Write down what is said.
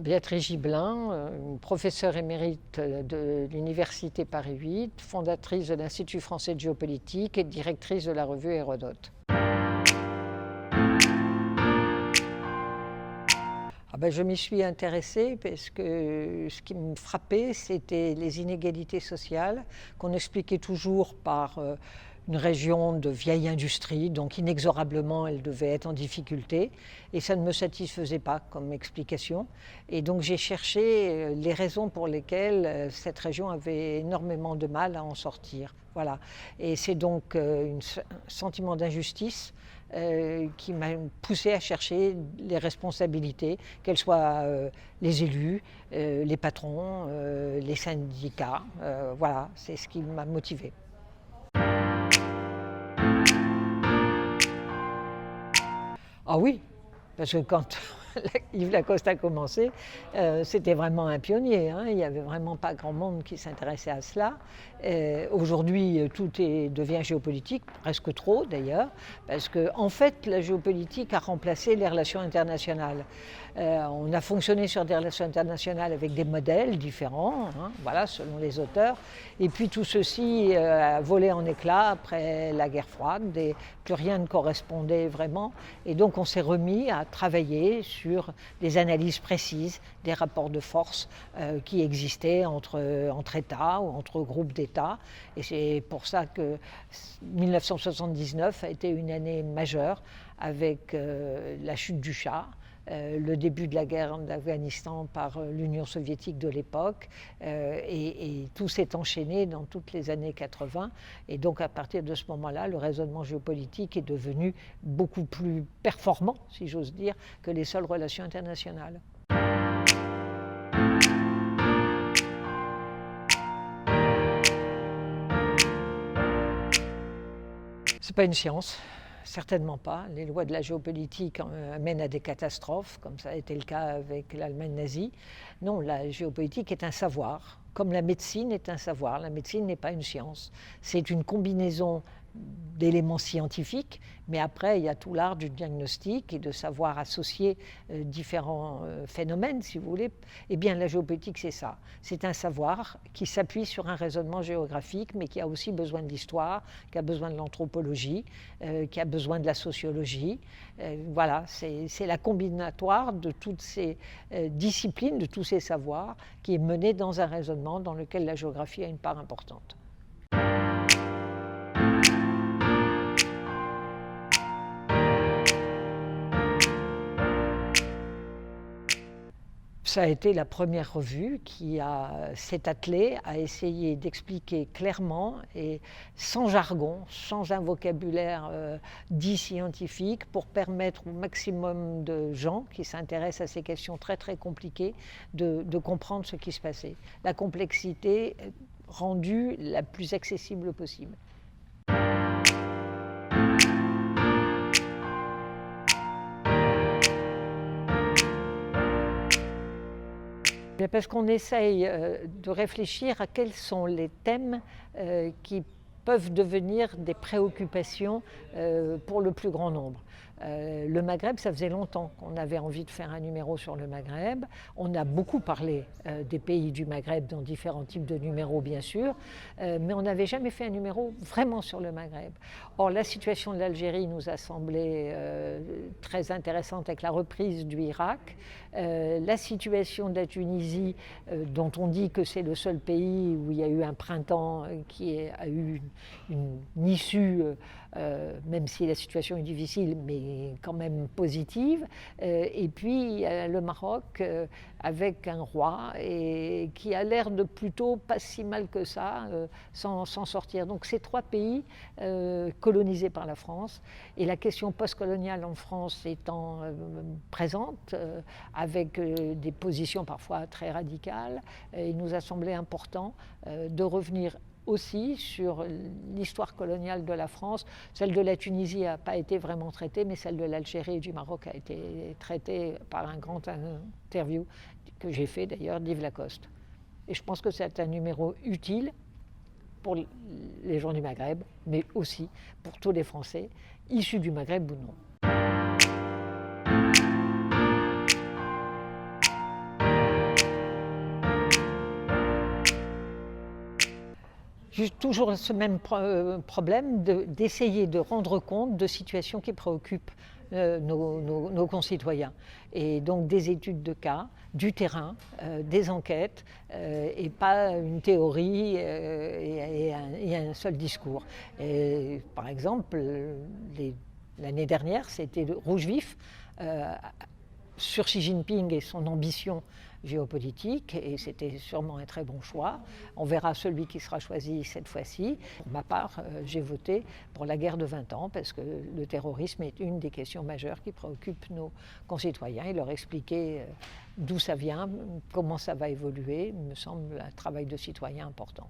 Béatrice Gibelin, professeure émérite de l'Université Paris 8, fondatrice de l'Institut français de géopolitique et directrice de la revue Hérodote. Je m'y suis intéressée parce que ce qui me frappait, c'était les inégalités sociales qu'on expliquait toujours par une région de vieille industrie, donc inexorablement elle devait être en difficulté, et ça ne me satisfaisait pas comme explication. Et donc j'ai cherché les raisons pour lesquelles cette région avait énormément de mal à en sortir. Voilà. Et c'est donc un sentiment d'injustice qui m'a poussé à chercher les responsabilités, qu'elles soient les élus, les patrons, les syndicats. Voilà, c'est ce qui m'a motivée. Ah oui, parce que quand Yves Lacoste a commencé, c'était vraiment un pionnier. Il n'y avait vraiment pas grand monde qui s'intéressait à cela. Aujourd'hui, tout devient géopolitique, presque trop d'ailleurs, parce qu'en fait, la géopolitique a remplacé les relations internationales. On a fonctionné sur des relations internationales avec des modèles différents, voilà, selon les auteurs, et puis tout ceci a volé en éclats après la guerre froide, et plus rien ne correspondait vraiment, et donc on s'est remis à travailler sur des analyses précises des rapports de force qui existaient entre États ou entre groupes d'États. Et c'est pour ça que 1979 a été une année majeure avec la chute du Shah, le début de la guerre d'Afghanistan par l'Union soviétique de l'époque, et tout s'est enchaîné dans toutes les années 80. Et donc à partir de ce moment-là, le raisonnement géopolitique est devenu beaucoup plus performant, si j'ose dire, que les seules relations internationales. C'est pas une science. Certainement pas. Les lois de la géopolitique amènent à des catastrophes, comme ça a été le cas avec l'Allemagne nazie. Non, la géopolitique est un savoir, comme la médecine est un savoir. La médecine n'est pas une science. C'est une combinaison d'éléments scientifiques, mais après il y a tout l'art du diagnostic et de savoir associer différents phénomènes, si vous voulez. Eh bien la géopolitique c'est ça, c'est un savoir qui s'appuie sur un raisonnement géographique, mais qui a aussi besoin de l'histoire, qui a besoin de l'anthropologie, qui a besoin de la sociologie. Voilà, c'est la combinatoire de toutes ces disciplines, de tous ces savoirs, qui est menée dans un raisonnement dans lequel la géographie a une part importante. Ça a été la première revue qui s'est attelée à essayer d'expliquer clairement et sans jargon, sans un vocabulaire dit scientifique, pour permettre au maximum de gens qui s'intéressent à ces questions très très compliquées de comprendre ce qui se passait. La complexité rendue la plus accessible possible. Parce qu'on essaye de réfléchir à quels sont les thèmes qui peuvent devenir des préoccupations pour le plus grand nombre. Le Maghreb, ça faisait longtemps qu'on avait envie de faire un numéro sur le Maghreb. On a beaucoup parlé des pays du Maghreb dans différents types de numéros, bien sûr, mais on n'avait jamais fait un numéro vraiment sur le Maghreb. Or, la situation de l'Algérie nous a semblé très intéressante avec la reprise du Irak. La situation de la Tunisie, dont on dit que c'est le seul pays où il y a eu un printemps qui a eu une issue, même si la situation est difficile, mais quand même positive. Et puis le Maroc, avec un roi et qui a l'air de plutôt pas si mal que ça, s'en sortir. Donc ces trois pays colonisés par la France, et la question postcoloniale en France étant présente, avec des positions parfois très radicales, il nous a semblé important de revenir aussi sur l'histoire coloniale de la France. Celle de la Tunisie n'a pas été vraiment traitée, mais celle de l'Algérie et du Maroc a été traitée par un grand interview que j'ai fait d'ailleurs d'Yves Lacoste. Et je pense que c'est un numéro utile pour les gens du Maghreb, mais aussi pour tous les Français, issus du Maghreb ou non. Toujours ce même problème d'essayer de rendre compte de situations qui préoccupent nos concitoyens. Et donc des études de cas, du terrain, des enquêtes, et pas une théorie et un seul discours. Et, par exemple, l'année dernière, c'était Rouge Vif, sur Xi Jinping et son ambition géopolitique, et c'était sûrement un très bon choix. On verra celui qui sera choisi cette fois-ci. Pour ma part, j'ai voté pour la guerre de 20 ans, parce que le terrorisme est une des questions majeures qui préoccupent nos concitoyens, et leur expliquer d'où ça vient, comment ça va évoluer, me semble un travail de citoyen important.